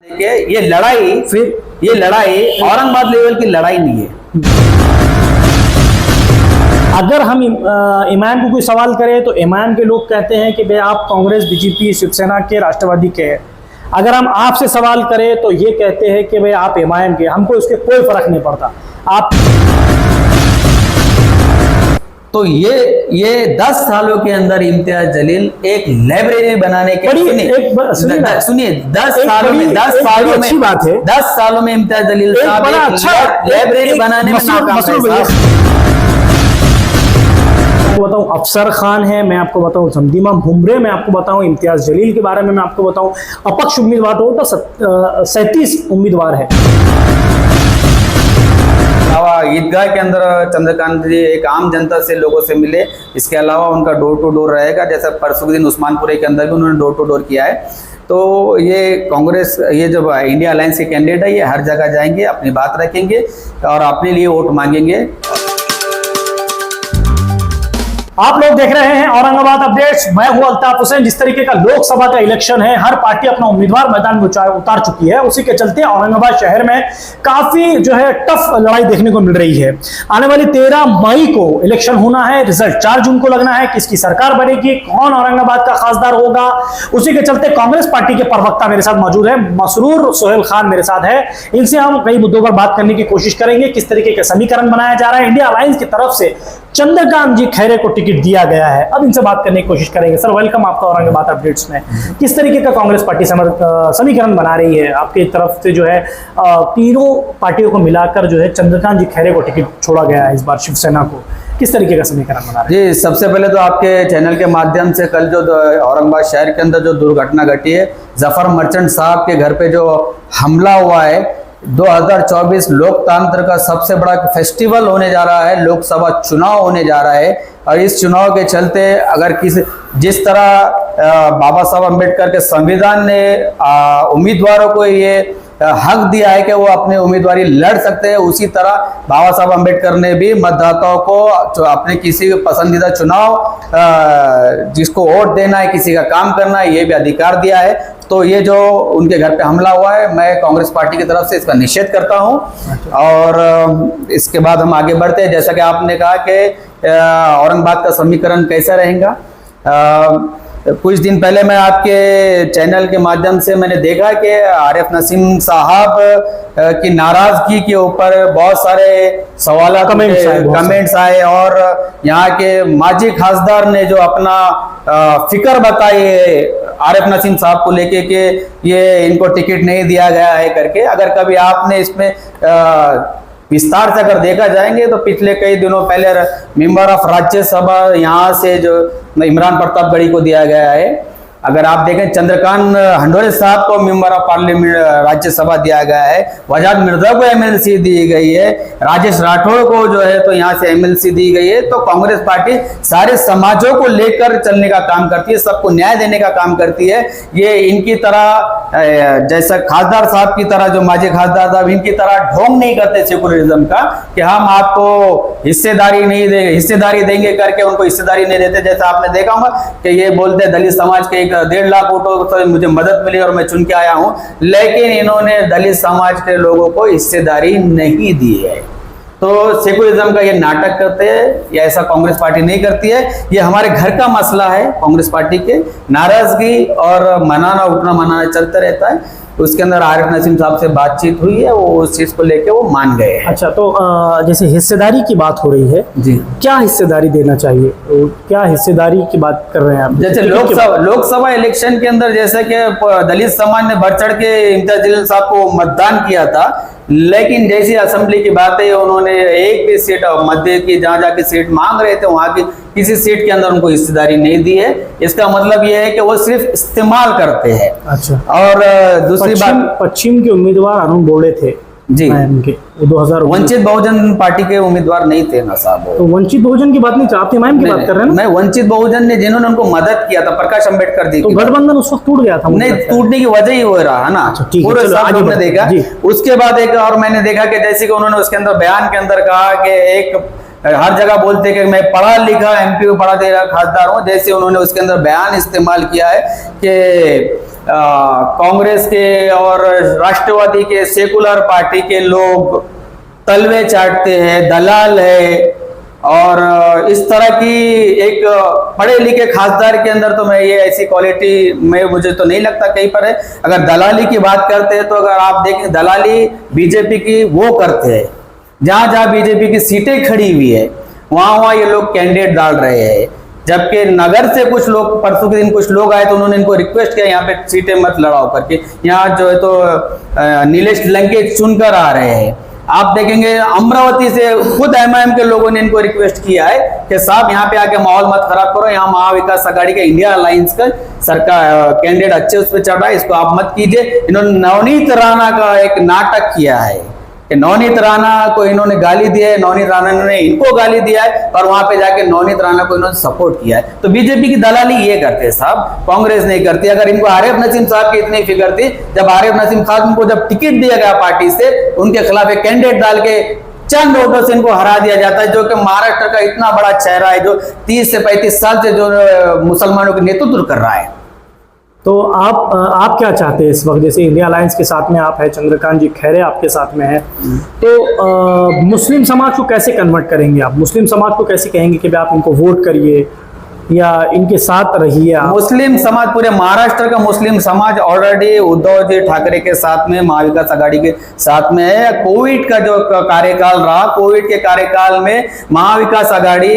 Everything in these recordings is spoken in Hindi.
ये लड़ाई औरंगाबाद लेवल की लड़ाई नहीं है। अगर हम ईमान को कोई सवाल करें तो ईमान के लोग कहते हैं कि भाई आप कांग्रेस, बीजेपी, शिवसेना के, राष्ट्रवादी के हैं। अगर हम आपसे सवाल करें तो ये कहते हैं कि भाई आप ईमान के, हमको इसके कोई फर्क नहीं पड़ता। आप तो ये 10 सालों के अंदर इम्तियाज जलील एक लाइब्रेरी बनाने के सुनिए 10 सालों में इम्तियाज जलील साहब बड़ा अच्छा लाइब्रेरी बनाने में नाकाम रहे। बताऊं अफसर खान है, मैं आपको बताऊं समदीमा मुमरे, मैं आपको बताऊं इम्तियाज जलील के बारे में मैं आपको बताऊं अपक्ष उम्मीदवार तो 37 उम्मीदवार है। ईदगाह के अंदर चंद्रकांत जी एक आम जनता से लोगों से मिले, इसके अलावा उनका डोर टू डोर रहेगा, जैसा परसों दिन उस्मानपुरे के अंदर भी उन्होंने डोर टू डोर किया है। तो ये कांग्रेस, ये जो इंडिया अलायंस के कैंडिडेट है, ये हर जगह जाएंगे, अपनी बात रखेंगे और अपने लिए वोट मांगेंगे। आप लोग देख रहे हैं औरंगाबाद अपडेट्स, मैं हूं अल्ताफ हुसैन। जिस तरीके का लोकसभा का इलेक्शन है, हर पार्टी अपना उम्मीदवार मैदान में उतार चुकी है, उसी के चलते औरंगाबाद शहर में काफी जो है टफ लड़ाई देखने को मिल रही है। आने वाली 13 मई को इलेक्शन होना है, रिजल्ट 4 जून को लगना है, किसकी सरकार बनेगी, कौन औरंगाबाद का खासदार होगा। उसी के चलते कांग्रेस पार्टी के प्रवक्ता मेरे साथ मौजूद है, मसरूर सोहेल खान मेरे साथ है। इनसे हम कई मुद्दों पर बात करने की कोशिश करेंगे, किस तरीके का समीकरण बनाया जा रहा है। इंडिया अलायंस की तरफ से चंद्रकांत जी खैरे को टिकट दिया गया है, अब इनसे बात करने की कोशिश करेंगे। सर वेलकम आपका औरंगाबाद अपडेट्स में। किस तरीके का कांग्रेस पार्टी समीकरण बना रही है आपकी तरफ से, जो है तीनों पार्टियों को मिलाकर जो है चंद्रकांत जी खैरे को टिकट छोड़ा गया है इस बार शिवसेना को, किस तरीके का समीकरण बना रहे हैं? जी, सबसे पहले तो आपके चैनल के माध्यम से कल जो औरंगाबाद शहर के अंदर जो दुर्घटना घटी है, जफर मर्चेंट साहब के घर पे जो हमला हुआ है, 2024 लोकतंत्र का सबसे बड़ा फेस्टिवल होने जा रहा है, लोकसभा चुनाव होने जा रहा है। और इस चुनाव के चलते अगर जिस तरह बाबा साहब अम्बेडकर के संविधान ने उम्मीदवारों को ये हक दिया है कि वो अपनी उम्मीदवारी लड़ सकते हैं, उसी तरह बाबा साहब अम्बेडकर ने भी मतदाताओं को अपने किसी पसंदीदा चुनाव जिसको वोट देना है, किसी का काम करना है, ये भी अधिकार दिया है। तो ये जो उनके घर पे हमला हुआ है, मैं कांग्रेस पार्टी की तरफ से इसका निषेध करता हूं। और इसके बाद हम आगे बढ़ते हैं। जैसा कि आपने कहा कि औरंगाबाद का समीकरण कैसा रहेगा, कुछ दिन पहले मैं आपके चैनल के माध्यम से मैंने देखा कि आरिफ नसीम साहब की नाराजगी के ऊपर बहुत सारे सवाल कमेंट्स आए और यहाँ के माजी खासदार ने जो अपना फिक्र बताई है आरिफ नसीम साहब को लेके कि ये इनको टिकट नहीं दिया गया है करके। अगर कभी आपने इसमें विस्तार से अगर देखा जाएंगे तो पिछले कई दिनों पहले मेंबर ऑफ राज्यसभा यहाँ से जो इमरान प्रतापगढ़ी को दिया गया है। अगर आप देखें चंद्रकांत हंडोरे साहब को मेंबर ऑफ पार्लियामेंट राज्यसभा दिया गया है, वजाद मिर्जा को एमएलसी दी गई है, राजेश राठौड़ को जो है तो यहाँ से एमएलसी दी गई है। तो कांग्रेस पार्टी सारे समाजों को लेकर चलने का काम करती है, सबको न्याय देने का काम करती है। ये इनकी तरह जैसा खासदार साहब की तरह जो माजी खासदार साहब, इनकी तरह ढोंग नहीं करते सेकुलरिज्म का कि हम आपको हिस्सेदारी नहीं देंगे, हिस्सेदारी देंगे करके उनको हिस्सेदारी नहीं देते। जैसा आपने देखा होगा कि ये बोलते दलित समाज के 1.5 लाख वोटों से मुझे मदद मिली और मैं चुन के आया हूं, लेकिन इन्होंने दलित समाज के लोगों को हिस्सेदारी नहीं दी है। तो सेकुलरिज्म का ये नाटक करते हैं, या ऐसा कांग्रेस पार्टी नहीं करती है। ये हमारे घर का मसला है, कांग्रेस पार्टी के नाराजगी और मनाना उठना मनाना चलता रहता है। उसके अंदर आरिफ नसीम साहब से बातचीत हुई है, वो उस चीज को लेके वो मान गए हैं। अच्छा, तो जैसे हिस्सेदारी की बात हो रही है जी, क्या हिस्सेदारी देना चाहिए, क्या हिस्सेदारी की बात कर रहे हैं आप? जैसे लोकसभा इलेक्शन के अंदर जैसे कि दलित समाज ने बढ़ चढ़ के इम्तियाज जलील साहब को मतदान किया था, लेकिन जैसी असेंबली की बात है उन्होंने एक भी सीट मध्य की जहां जाके सीट मांग रहे थे वहां की किसी सीट के अंदर उनको हिस्सेदारी नहीं दी है। इसका मतलब यह है कि वो सिर्फ इस्तेमाल करते हैं। अच्छा, और दूसरी बात, पश्चिम के उम्मीदवार अरुण बोड़े थे जी, उनके 2000 वंचित बहुजन पार्टी के उम्मीदवार नहीं थे ना साहब। तो वंचित बहुजन की बात नहीं, आप इमाम की बात कर रहे हैं ना? मैं वंचित बहुजन ने जिन्होंने उनको मदद किया था, प्रकाश अंबेडकर जी, तो गठबंधन उस वक्त टूट गया था। नहीं, टूटने की वजह ही हो रहा है ना, पूरे साथ हमने देखा। उसके बाद एक और मैंने देखा कि जैसे कि उन्होंने उसके अंदर बयान के अंदर कहा कि एक हर जगह बोलते हैं कि मैं पढ़ा लिखा एमपी में पढ़ा लिखा खासदार हूँ, जैसे उन्होंने उसके अंदर बयान इस्तेमाल किया है कि कांग्रेस के और राष्ट्रवादी के सेकुलर पार्टी के लोग तलवे चाटते हैं, दलाल है, और इस तरह की एक पढ़े लिखे खासदार के अंदर तो मैं ये ऐसी क्वालिटी में मुझे तो नहीं लगता कहीं पर है। अगर दलाली की बात करते हैं तो अगर आप देखें दलाली बीजेपी की वो करते हैं, जहां जहां बीजेपी की सीटें खड़ी हुई है वहां वहां ये लोग कैंडिडेट डाल रहे हैं। जबकि नगर से कुछ लोग, परसों के दिन कुछ लोग आए तो उन्होंने इनको रिक्वेस्ट किया यहाँ पे सीटें मत लड़ाओ करके, यहाँ जो है तो नीलेश लंकेश चुनकर आ रहे हैं। आप देखेंगे अमरावती से खुद एमआईएम के लोगों ने इनको रिक्वेस्ट किया है कि साहब यहाँ पे आके माहौल मत खराब करो, यहाँ महाविकास आघाड़ी का इंडिया अलायंस का सरकार कैंडिडेट अच्छे उस पर चढ़ रहा है, इसको आप मत कीजिए। इन्होंने नवनीत राणा का एक नाटक किया है कि नवनीत राणा को इन्होंने गाली दिया है, नवनीत राणा ने इनको गाली दिया है, और वहां पे जाके नवनीत राणा को इन्होंने सपोर्ट किया है। तो बीजेपी की दलाली ये करते हैं साहब, कांग्रेस नहीं करती। अगर इनको आरिफ नसीम साहब की इतनी फिक्र थी, जब आरिफ नसीम खान को जब टिकट दिया गया पार्टी से, उनके खिलाफ एक कैंडिडेट डाल के चंद वोटों से इनको हरा दिया जाता है, जो कि महाराष्ट्र का इतना बड़ा चेहरा है, जो 30 से 35 साल से जो मुसलमानों का नेतृत्व कर रहा है। तो आप क्या चाहते हैं इस वक्त, जैसे इंडिया अलायंस के साथ में आप है, चंद्रकांत जी खैरे आपके साथ में है, तो मुस्लिम समाज को कैसे कन्वर्ट करेंगे आप? मुस्लिम समाज को कैसे कहेंगे कि भाई आप इनको वोट करिए या इनके साथ रहिए आप? मुस्लिम समाज, पूरे महाराष्ट्र का मुस्लिम समाज ऑलरेडी उद्धव जी ठाकरे के साथ में, महाविकास आघाड़ी के साथ में है। कोविड का जो कार्यकाल रहा, कोविड के कार्यकाल में महाविकास आघाड़ी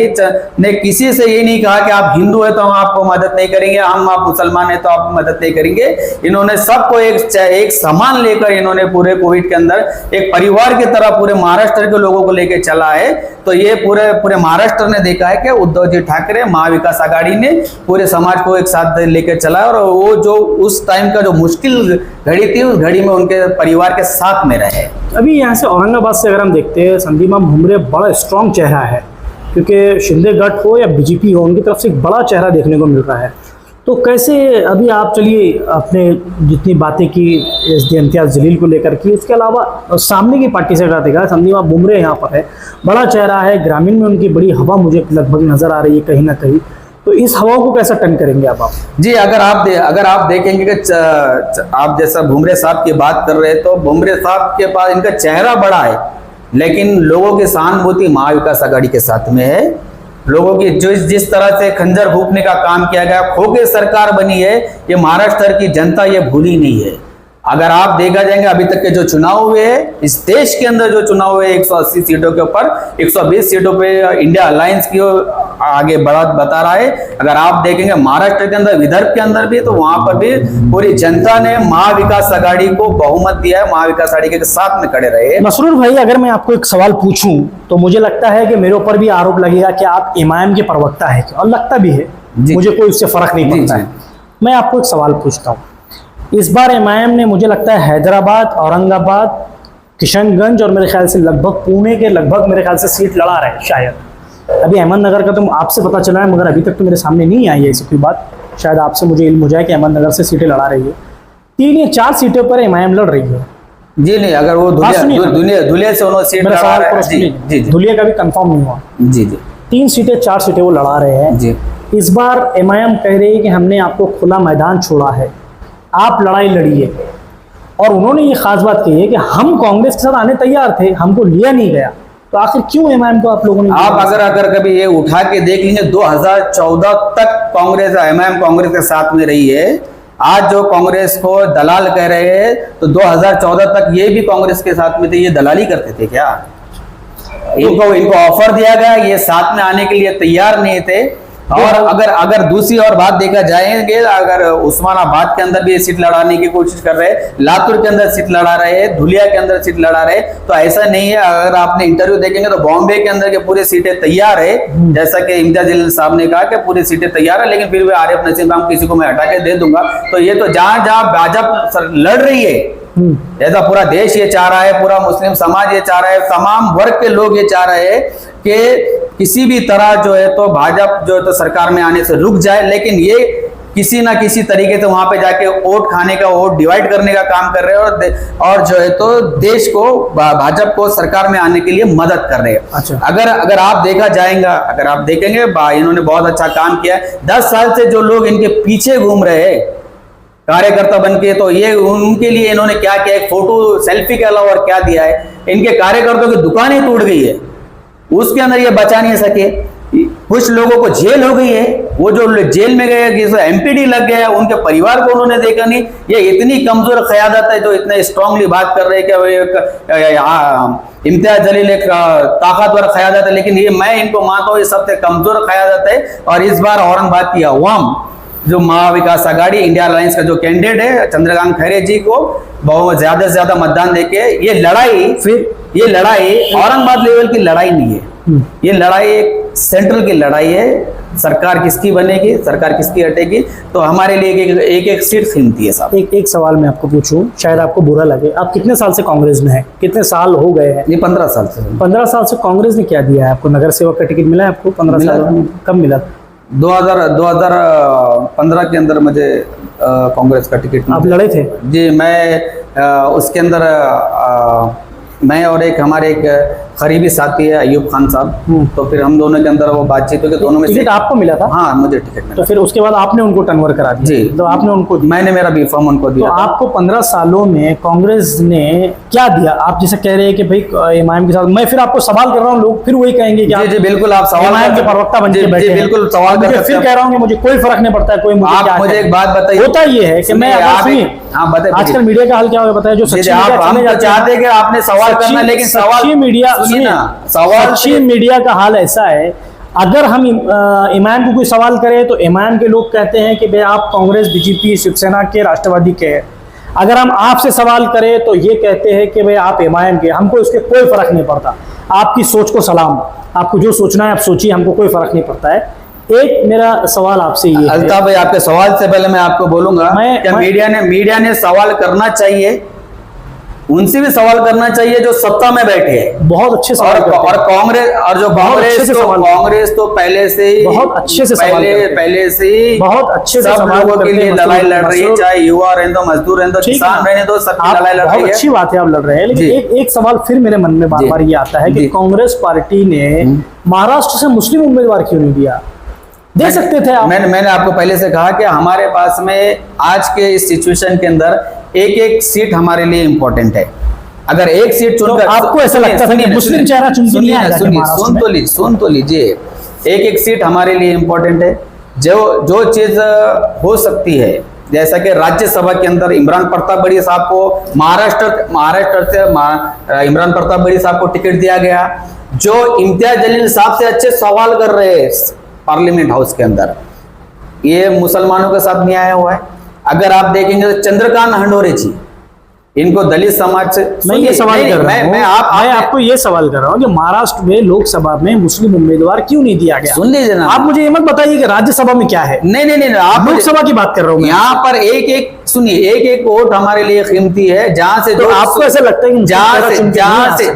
ने किसी से ये नहीं कहा कि आप हिंदू है तो हम आपको मदद नहीं करेंगे, हम आप मुसलमान है तो आप मदद नहीं करेंगे। इन्होंने सबको एक समान लेकर इन्होंने पूरे कोविड के अंदर एक परिवार की तरह पूरे महाराष्ट्र के लोगों को लेकर चला है। तो ये पूरे महाराष्ट्र ने देखा है कि उद्धव जी ठाकरे, महाविकास आघाड़ी ने पूरे समाज को एक साथ लेकर चला, और वो जो उस टाइम का जो मुश्किल घड़ी थी, उस घड़ी में उनके परिवार के साथ में रहे। अभी यहाँ से औरंगाबाद से अगर हम देखते हैं, संदीप भुमरे बड़ा स्ट्रॉन्ग चेहरा है, क्योंकि शिंदे गठ हो या बीजेपी हो, उनकी तरफ से एक बड़ा चेहरा देखने को मिल रहा है। तो कैसे अभी आप, चलिए आपने जितनी बातें की एसडी इम्तियाज जलील को लेकर की, उसके अलावा सामने की पार्टी से अगर देखा, संदीप भुमरे यहाँ पर है, बड़ा चेहरा है, ग्रामीण में उनकी बड़ी हवा मुझे लगभग नजर आ रही है कहीं ना कहीं। तो इस हवा को कैसे टर्न करेंगे आप? जी, अगर आप देखेंगे कि आप जैसा भुमरे साहब की बात कर रहे हैं, तो भुमरे साहब के पास इनका चेहरा बड़ा है, लेकिन लोगों की सहानुभूति महाविकास आघाड़ी के साथ में है। लोगों की जिस तरह से खंजर फूंकने का काम किया गया, खो के सरकार बनी है, ये महाराष्ट्र की जनता ये भूली नहीं है। अगर आप देखा जाएंगे अभी तक के जो चुनाव हुए हैं, इस देश के अंदर जो चुनाव हुए 180 सीटों के ऊपर 120 सीटों पे इंडिया अलायंस की आगे बढ़ा बता रहा है। अगर आप देखेंगे महाराष्ट्र के अंदर, विदर्भ के अंदर भी, तो वहां पर भी पूरी जनता ने महाविकास आघाड़ी को बहुमत दिया है, महाविकास आघाड़ी के साथ में खड़े रहे। मसरूर भाई, अगर मैं आपको एक सवाल पूछूं तो मुझे लगता है कि मेरे ऊपर भी आरोप लगेगा कि आप इमाम के प्रवक्ता है, और लगता भी है, मुझे कोई उससे फर्क नहीं पड़ता है। मैं आपको एक सवाल पूछता हूँ, इस बार एमआईएम ने मुझे लगता है हैदराबाद, औरंगाबाद, किशनगंज और मेरे ख्याल से लगभग पुणे के लगभग मेरे ख्याल से सीट लड़ा रहे हैं शायद। अभी अहमदनगर का तो आपसे पता चला है, मगर अभी तक तो मेरे सामने नहीं आई है ऐसी कोई बात। शायद आपसे मुझे इल्म हो जाए कि अहमदनगर से सीटें लड़ा रही है। 3 या 4 सीटों पर एमआईएम लड़ रही है। जी नहीं, अगर वो धुलिया से उन्होंने सीट लड़ा रहे हैं, जी धुलिया का भी कंफर्म नहीं हुआ। जी जी, 3 सीटें 4 सीटें वो लड़ा रहे हैं जी। इस बार एमआईएम कह रही है कि हमने आपको खुला मैदान छोड़ा है, आप लड़ाई लड़िए। और उन्होंने ये खास बात कही है कि हम कांग्रेस के साथ आने तैयार थे, हमको लिया नहीं गया। तो आखिर क्यों एमआईएम को आप लोगों ने? आप अगर कभी ये उठा के देख लेंगे, 2014 तक कांग्रेस, एमआईएम कांग्रेस के साथ में रही है। आज जो कांग्रेस को दलाल कह रहे हैं, तो 2014 तक ये भी कांग्रेस के साथ में थे, ये दलाली करते थे क्या? इनको ऑफर दिया गया, ये साथ में आने के लिए तैयार नहीं थे। और अगर दूसरी और बात देखा जाएंगे, अगर उस्मानाबाद के अंदर भी सीट लड़ाने की कोशिश कर रहे हैं, लातूर के अंदर सीट लड़ा रहे हैं, धुलिया के अंदर सीट लड़ा रहे, तो ऐसा नहीं है। अगर आपने इंटरव्यू देखेंगे तो बॉम्बे के अंदर के पूरी सीटें तैयार है, जैसा कि इम्तियाज जलील साहब ने कहा कि पूरी सीटें तैयार है, लेकिन फिर भी आरिफ नसीम खान किसी को मैं हटा के दे दूंगा। तो ये तो जहां जहां भाजपा लड़ रही है, ऐसा पूरा देश ये चाह रहा है, पूरा मुस्लिम समाज ये चाह रहा है, तमाम वर्ग के लोग ये चाह रहे हैं कि किसी भी तरह जो है तो भाजपा जो है तो सरकार में आने से रुक जाए। लेकिन ये किसी ना किसी तरीके से वहां पे जाके वोट खाने का, वोट डिवाइड करने का काम कर रहे हैं और जो है तो देश को, भाजपा को सरकार में आने के लिए मदद कर रहे हैं। अच्छा। अगर आप अगर आप देखेंगे इन्होंने बहुत अच्छा काम किया है। 10 साल से जो लोग इनके पीछे घूम रहे हैं कार्यकर्ता बनके, तो ये उनके लिए इन्होंने क्या किया, एक फोटो सेल्फी के अलावा और क्या दिया है। इनके कार्यकर्ताओं की दुकानें टूट गई है, उसके अंदर ये बचा नहीं सके। कुछ लोगों को जेल हो गई है, वो जो जेल में गए, एमपीडी लग गया, उनके परिवार को उन्होंने देखा नहीं। ये इतनी कमजोर क़यादत है जो इतने स्ट्रांगली बात कर रहे हैं कि इम्तियाज जलील एक ताकतवर क़यादत है, लेकिन ये मैं इनको मानता हूँ ये सबसे कमजोर क़यादत है। और इस बार औरंगाबाद की अवाम जो महाविकास आघाड़ी इंडिया अलायंस का जो कैंडिडेट है चंद्रकांत खैरे जी को बहुत ज्यादा से ज्यादा मतदान देके ये लड़ाई औरंगाबाद लेवल की लड़ाई नहीं है, ये लड़ाई एक सेंट्रल की लड़ाई है। सरकार किसकी बनेगी, सरकार किसकी हटेगी, तो हमारे लिए एक सीट कीमती है साहब। एक सवाल मैं आपको पूछूं, शायद आपको बुरा लगे, आप कितने साल से कांग्रेस में हैं? कितने साल हो गए हैं? ये 15 साल से। 15 साल से कांग्रेस ने क्या दिया है आपको? नगर सेवक का टिकट मिला है आपको 15 साल में? कब मिला? 2015 के अंदर मुझे कांग्रेस का टिकट। आप लड़े थे? जी, मैं उसके अंदर मैं और हमारे एक करीबी साथी है अयूब खान साहब, तो फिर हम दोनों के अंदर वो बातचीत हुई कि दोनों में टिकट आपको मिला था? हाँ, मुझे टिकट मिला। तो फिर उसके बाद आपने उनको टर्नओवर करा दिया? जी, तो आपने उनको दिया? मैंने मेरा बी फॉर्म उनको दिया। तो आपको 15 सालों में कांग्रेस ने क्या दिया? आप जैसे कह रहे हैं कि भाई इमाम के साथ, मैं फिर आपको सवाल कर रहा हूँ, लोग फिर वही कहेंगे कि जी बिल्कुल आप सवाल इमाम के प्रवक्ता बन के बैठे हैं। बिल्कुल सवाल कर सकते हैं। फिर कह रहा हूँ कि मुझे कोई फर्क नहीं पड़ता है, कोई मुझे एक बात बताइए। होता ये है कि मैं आजकल मीडिया का हाल क्या हो बताया, जो चाहते कि आपने सवाल करना, लेकिन सवाल मीडिया सवाल मीडिया का हाल ऐसा है, अगर हम इमाम को कोई सवाल करें तो इमाम के लोग कहते हैं कि भाई आप कांग्रेस, बीजेपी, शिवसेना के, राष्ट्रवादी के हैं। अगर हम आपसे सवाल करें तो ये कहते हैं कि भाई आप इमाम के, हमको इसके कोई फर्क नहीं पड़ता, आपकी सोच को सलाम, आपको जो सोचना है आप सोचिए, हमको कोई फर्क नहीं पड़ता है। एक मेरा सवाल आपसे ये है, अल्ताफ भाई, आपके सवाल से पहले मैं आपको बोलूंगा कि मीडिया ने सवाल करना चाहिए, उनसे भी सवाल करना चाहिए जो सत्ता में बैठे हैं। बहुत अच्छे सवाल और कांग्रेस तो पहले से ही बहुत अच्छे से बहुत अच्छे सब लोगों के लिए लड़ाई लड़ रही है, चाहे युवा रहने दो, मजदूर रहने दो, किसान रहने दो, सबकी लड़ाई लड़ रही है। अच्छी बात है आप लड़ रहे हैं, लेकिन एक सवाल फिर मेरे मन में बार बार ये आता है कि कांग्रेस पार्टी ने महाराष्ट्र से मुस्लिम उम्मीदवार क्यों नहीं दिया? दे सकते थे आप। मैंने आपको पहले से कहा कि हमारे पास में आज के इस सिचुएशन के अंदर एक सीट हमारे लिए इंपॉर्टेंट है। अगर एक सीट चुनकर, तो आपको ऐसा लगता था कि मुस्लिम चेहरा चुन के नहीं आएगा? सुन तो लीजिए, एक सीट हमारे लिए इंपॉर्टेंट है। जो चीज हो सकती है, जैसा कि राज्यसभा के अंदर इमरान प्रताप बड़ी साहब को महाराष्ट्र से इमरान प्रताप बड़ी साहब को टिकट दिया गया, जो इम्तियाज जलील साहब से अच्छे सवाल कर रहे हैं पार्लियामेंट हाउस के अंदर, ये मुसलमानों के साथ नहीं आया हुआ है। अगर आप देखेंगे तो चंद्रकांत हंडोरे जी, इनको दलित समाज से, मैं ये सवाल कर रहा हूं, मैं आपको ये सवाल कर रहा हूं कि महाराष्ट्र में लोकसभा में मुस्लिम उम्मीदवार क्यों नहीं दिया गया? सुन लीजिए ना, आप मुझे ये मत बताइए कि राज्यसभा में क्या है। नहीं, आप लोकसभा की बात कर रहा हूं। यहाँ पर एक वोट हमारे लिए कीमती है, जहाँ से तो आपको ऐसा लगता है कि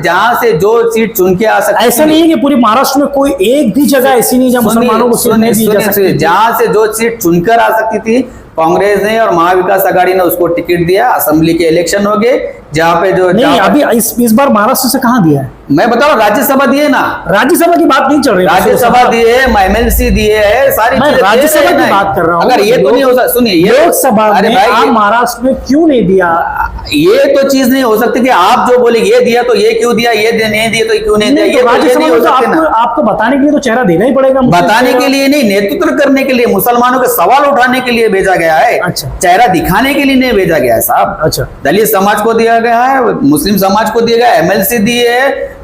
जहाँ से जो सीट चुन के आ सकती है। ऐसा नहीं है कि पूरी महाराष्ट्र में कोई एक भी जगह ऐसी नहीं जहाँ मुसलमानों को सीट नहीं दी जा सकती। जहाँ से जो सीट चुनकर आ सकती थी, कांग्रेस ने और महाविकास आघाड़ी ने उसको टिकट दिया। असेंबली के इलेक्शन हो गए, जहाँ पे जो नहीं, अभी इस बार महाराष्ट्र से कहाँ दिया है? मैं बता रहा हूँ, राज्यसभा दिए ना, राज्यसभा की बात नहीं चल रही। राज्यसभा दिए, एमएलसी दिए है, सारी मैं राज्यसभा की बात कर रहा हूँ। अगर ये तो नहीं हो सकता, सुनिए, लोकसभा में आप महाराष्ट्र में क्यों नहीं दिया? ये तो चीज नहीं हो सकती कि आप जो बोले ये दिया तो ये क्यों दिया, ये नहीं दिया तो क्यों नहीं दिया। ये राज्यसभा में आपको बताने के लिए तो चेहरा देना ही पड़ेगा। बताने के लिए नहीं, नेतृत्व करने के लिए, मुसलमानों के सवाल उठाने के लिए भेजा गया है। अच्छा, चेहरा दिखाने के लिए नहीं भेजा गया है साहब। अच्छा, दलित समाज को दिया गया है, मुस्लिम समाज को दिया गया, एमएलसी दिए है,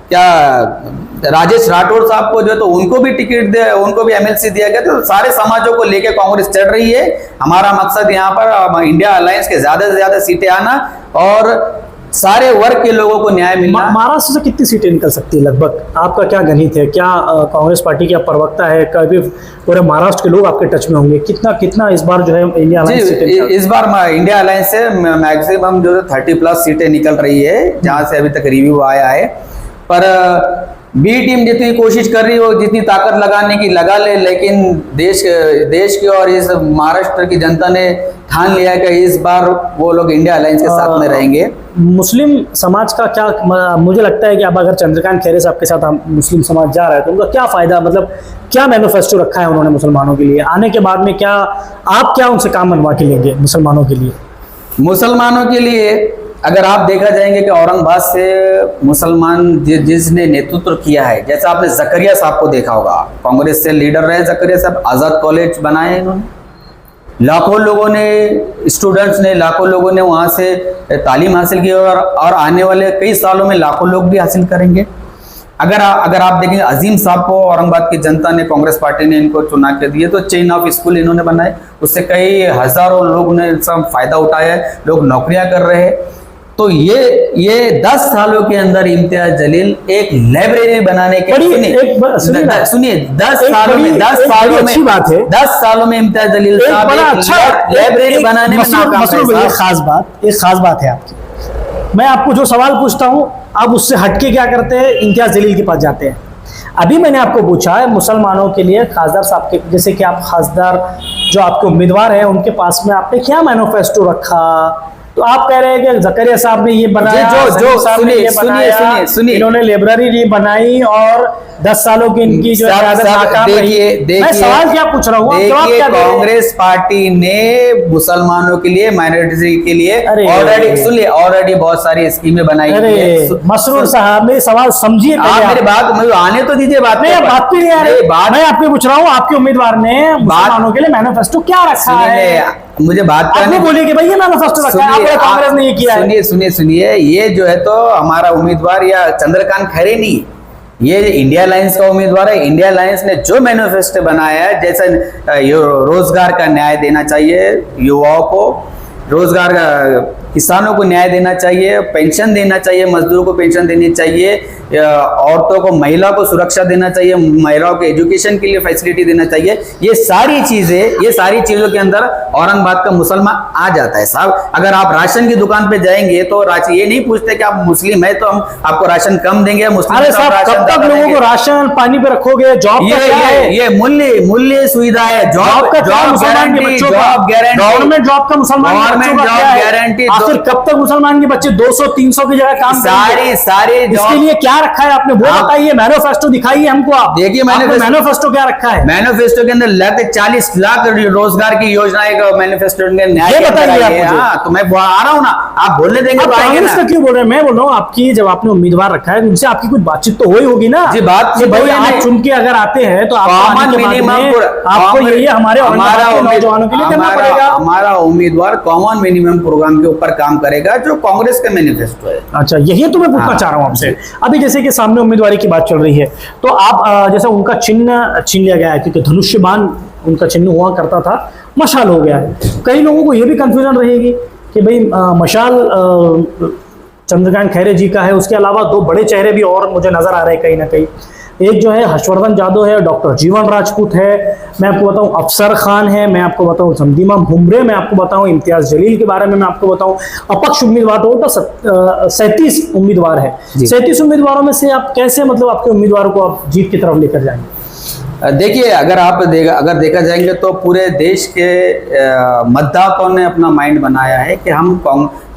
क्या राजेश राठौड़ साहब को जो तो उनको भी टिकट दिया, उनको भी एमएलसी दिया गया। तो सारे समाजों को लेकर कांग्रेस चल रही है। हमारा मकसद यहाँ पर इंडिया अलायंस के ज्यादा से ज्यादा सीटें आना और सारे वर्ग के लोगों को न्याय मिलना। महाराष्ट्र से कितनी सीटें निकल सकती है लगभग? आपका क्या गणित है? क्या कांग्रेस पार्टी के प्रवक्ता है, कभी पूरे महाराष्ट्र के लोग आपके टच में होंगे? कितना इस बार जो है इंडिया अलायंस सीटें? इस बार इंडिया अलायंस से मैक्सिमम जो 30+ सीटें निकल रही है, जहां से अभी तक रिव्यू आया है। पर बी टीम जितनी कोशिश कर रही हो, जितनी ताकत लगाने की लगा ले, लेकिन देश की और इस महाराष्ट्र की जनता ने ठान लिया है कि इस बार वो लोग इंडिया अलायंस के साथ में रहेंगे। मुस्लिम समाज का क्या, मुझे लगता है कि अब अगर चंद्रकांत खैरे साहब के साथ हम मुस्लिम समाज जा रहा है तो उनका क्या फायदा, मतलब क्या मैनिफेस्टो रखा है उन्होंने मुसलमानों के लिए, आने के बाद में क्या आप क्या उनसे काम बनवा के लेंगे मुसलमानों के लिए? मुसलमानों के लिए अगर आप देखा जाएंगे कि औरंगाबाद से मुसलमान जिसने नेतृत्व किया है, जैसा आपने जकरिया साहब को देखा होगा, कांग्रेस से लीडर रहे जकरिया साहब, आज़ाद कॉलेज बनाए इन्होंने, लाखों लोगों ने, स्टूडेंट्स ने, लाखों लोगों ने वहाँ से तालीम हासिल की और आने वाले कई सालों में लाखों लोग भी हासिल करेंगे। अगर आप देखेंगे अजीम साहब को औरंगाबाद की जनता ने, कांग्रेस पार्टी ने इनको चुना के दिए, तो चेन ऑफ स्कूल इन्होंने बनाए, उससे कई हजारों लोग ने सब फायदा उठाया है, लोग नौकरियां कर रहे हैं। तो ये 10 सालों के अंदर इम्तियाज जलील एक लाइब्रेरी बनाने के सुनिए 10 सालों में 10 सालों में इम्तियाज जलील साहब लाइब्रेरी बनाने में नाकाम रहे। एक खास बात है आपकी। मैं आपको जो सवाल पूछता हूं आप उससे हटके क्या करते हैं, इम्तियाज जलील के पास जाते हैं। अभी मैंने आपको पूछा है मुसलमानों के लिए खासदार साहब के, जैसे कि आप खासदार जो आपके उम्मीदवार हैं उनके पास में आपने क्या मैनिफेस्टो रखा, तो आप कह रहे हैं कि जकरिया साहब ने ये बनाया, सुनिए इन्होंने लाइब्रेरी बनाई और 10 सालों की इनकी जो नाकाम रही। मैं सवाल क्या पूछ रहा हूँ, कांग्रेस पार्टी ने मुसलमानों के लिए, माइनॉरिटी के लिए ऑलरेडी बहुत सारी स्कीमें बनाई है। मसरूर साहब मेरे सवाल समझिए, मेरी बात आने तो दीजिए, बात भी नहीं आ रही। मैं आपको पूछ रहा हूँ आपके उम्मीदवार ने मुसलमानों के लिए मैनिफेस्टो क्या रखा है, मुझे बात करने बोलिए कि भाई ये मैनिफेस्टो रखा है, कांग्रेस ने ये किया है। सुनिए ये जो है तो हमारा उम्मीदवार या चंद्रकांत खैरे नहीं, ये इंडिया अलायंस का उम्मीदवार है। इंडिया अलायंस ने जो मैनिफेस्टो बनाया है, जैसे रोजगार का न्याय देना चाहिए, युवाओं को रोजगार, किसानों को न्याय देना चाहिए, पेंशन देना चाहिए, मजदूरों को पेंशन देनी चाहिए, औरतों को, महिलाओं को सुरक्षा देना चाहिए, महिलाओं के एजुकेशन के लिए फैसिलिटी देना चाहिए। ये सारी चीजों के अंदर औरंगाबाद का मुसलमान आ जाता है साहब। अगर आप राशन की दुकान पे जाएंगे तो ये नहीं पूछते कि आप मुस्लिम है तो हम आपको राशन कम देंगे, मुस्लिम कब तक लोगों को राशन पानी पे रखोगे? जॉब ये मूल्य सुविधा है, जॉब गारंटी, गवर्नमेंट जॉब का मुसलमान गारंटी, आखिर कब तक मुसलमान के बच्चे 200-300 की जगह काम करेंगे? सारी इसके लिए क्या रखा है आपने, वो बताइए, मैनिफेस्टो दिखाइए हमको। आप देखिए मैनिफेस्टो क्या रखा है। मैनिफेस्टो के अंदर लगभग 40 लाख रोजगार की योजना है मैनिफेस्टो में, न्याय बताइए। तो मैं आ रहा हूँ ना, आप बोलने देंगे तो आएंगे ना। क्यों बोल रहे हैं? मैं बोल रहा हूँ आपकी, जब आपने उम्मीदवार रखा है उनसे आपकी कुछ बातचीत तो हुई होगी ना जी। बात भाई आप चुन के अगर आते हैं तो आपको ये हमारे नौजवानों के लिए करना पड़ेगा। हमारा उम्मीदवार कॉमन मिनिमम प्रोग्राम के ऊपर काम करेगा जो कांग्रेस का मैनिफेस्टो है। अच्छा, यही तो मैं पूछना चाह रहा हूँ आपसे। अभी जैसे कि सामने उम्मीदवारी की बात चल रही है तो आप जैसे उनका चिन्ह छीन लिया गया है, क्योंकि धनुष्य बाण उनका चिन्ह हुआ करता था, मशाल हो गया है। कई लोगों को यह भी कंफ्यूजन रहेगी कि भाई मशाल चंद्रकांत खैरे जी का है, उसके अलावा 2 बड़े चेहरे भी और मुझे नजर आ रहे हैं कहीं ना कहीं। एक जो है हर्षवर्धन जादव है, डॉक्टर जीवन राजपूत है, मैं आपको बताऊं अफसर खान है, मैं आपको बताऊं समदीमा भुमरे, मैं आपको बताऊं इम्तियाज जलील के बारे में मैं आपको बताऊं। अपक्ष उम्मीदवार टोटल 37 उम्मीदवार है। 37 उम्मीदवारों में से आप कैसे, मतलब आपके उम्मीदवारों को आप जीत की तरफ लेकर जाएंगे? देखिए, अगर देखा जाएंगे तो पूरे देश के मतदाताओं ने अपना माइंड बनाया है कि हम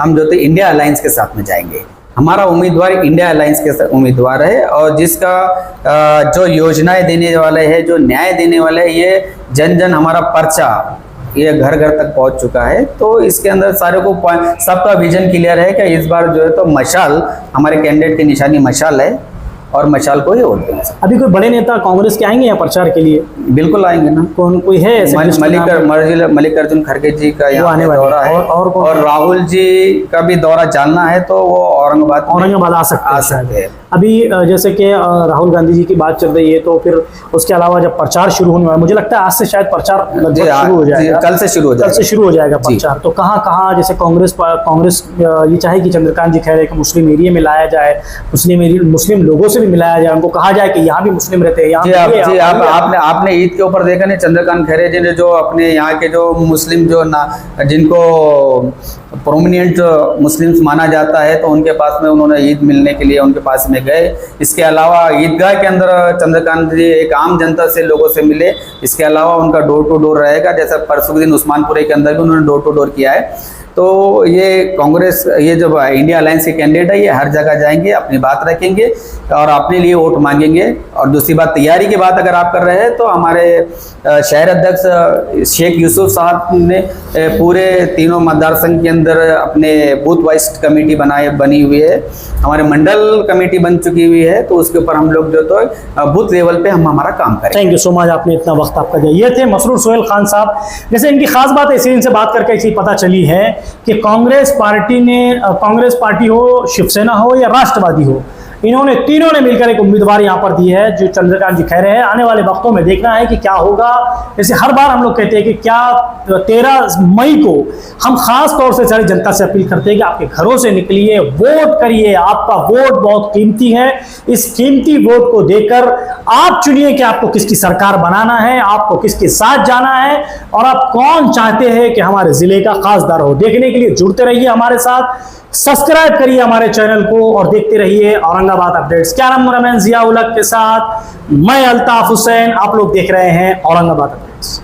जो थे इंडिया अलायंस के साथ में जाएंगे। हमारा उम्मीदवार इंडिया अलायंस के उम्मीदवार है और जिसका जो योजनाएं देने वाले हैं, जो न्याय देने वाले हैं, ये जन हमारा पर्चा ये घर घर तक पहुंच चुका है। तो इसके अंदर सारे को सबका विजन क्लियर है कि इस बार जो है तो मशाल, हमारे कैंडिडेट की निशानी मशाल है और मशाल को ही वोट देंगे। अभी कोई बड़े नेता कांग्रेस के आएंगे यहाँ प्रचार के लिए? बिल्कुल आएंगे ना। कौन कोई है? मल्लिकार्जुन खड़गे जी का यहाँ दौरा है और राहुल जी का भी दौरा चलना है, तो वो औरंगाबाद आ सकते हैं। अभी जैसे कि राहुल गांधी जी की बात चल रही है, तो फिर उसके अलावा जब प्रचार शुरू होने वाला, मुझे लगता है आज से शायद प्रचार शुरू हो जाएगा, कल से शुरू हो जाएगा प्रचार। तो कहाँ जैसे कांग्रेस ये चाहे कि चंद्रकांत जी खैरे को मुस्लिम एरिया में लाया जाए, मुस्लिम लोगों से भी मिलाया जाए, उनको कहा जाए कि यहाँ भी मुस्लिम रहते हैं। आपने ईद के ऊपर देखा नहीं, चंद्रकांत खैरे जी ने जो अपने यहाँ के जो मुस्लिम जो जिनको प्रोमिनेंट मुस्लिम्स माना जाता है, तो उनके पास में उन्होंने ईद मिलने के लिए उनके पास में गए। इसके अलावा ईदगाह के अंदर चंद्रकांत जी एक आम जनता से लोगों से मिले। इसके अलावा उनका डोर टू डोर रहेगा, जैसा परसों के दिन उस्मानपुरे के अंदर भी उन्होंने डोर टू डोर किया है। तो ये कांग्रेस, ये जो इंडिया अलायंस के कैंडिडेट है, ये हर जगह जाएंगे, अपनी बात रखेंगे और अपने लिए वोट मांगेंगे। और दूसरी बात, तैयारी की बात अगर आप कर रहे हैं तो हमारे शहर अध्यक्ष शेख यूसुफ साहब ने पूरे तीनों मतदार संघ के अंदर अपने बूथ वाइज कमेटी बनी हुई है। हमारे मंडल कमेटी बन चुकी हुई है, तो उसके ऊपर हम लोग जो तो बूथ लेवल पे हम हमारा काम करें। थैंक यू सो मच, आपने इतना वक्त आपका दिया। ये थे मसरूर सोहेल खान साहब। जैसे इनकी खास बात ऐसी, इनसे बात करके ऐसी पता चली है कि कांग्रेस पार्टी हो, शिवसेना हो या राष्ट्रवादी हो, इन्होंने तीनों ने मिलकर एक उम्मीदवार यहाँ पर दी है, जो चंद्रकांत जी कह रहे हैं। आने वाले वक्तों में देखना है कि क्या होगा। जैसे हर बार हम लोग कहते हैं कि क्या 13 मई को हम खास तौर से सारी जनता से अपील करते हैं कि आपके घरों से निकलिए, वोट करिए। आपका वोट बहुत कीमती है। इस कीमती वोट को देकर आप चुनिए कि आपको किसकी सरकार बनाना है, आपको किसके साथ जाना है और आप कौन चाहते हैं कि हमारे जिले का खासदार हो। देखने के लिए जुड़ते रहिए हमारे साथ, सब्सक्राइब करिए हमारे चैनल को और देखते रहिए औरंगाबाद अपडेट्स। कैमरामैन जिया उल हक के साथ मैं अल्ताफ हुसैन, आप लोग देख रहे हैं औरंगाबाद अपडेट्स।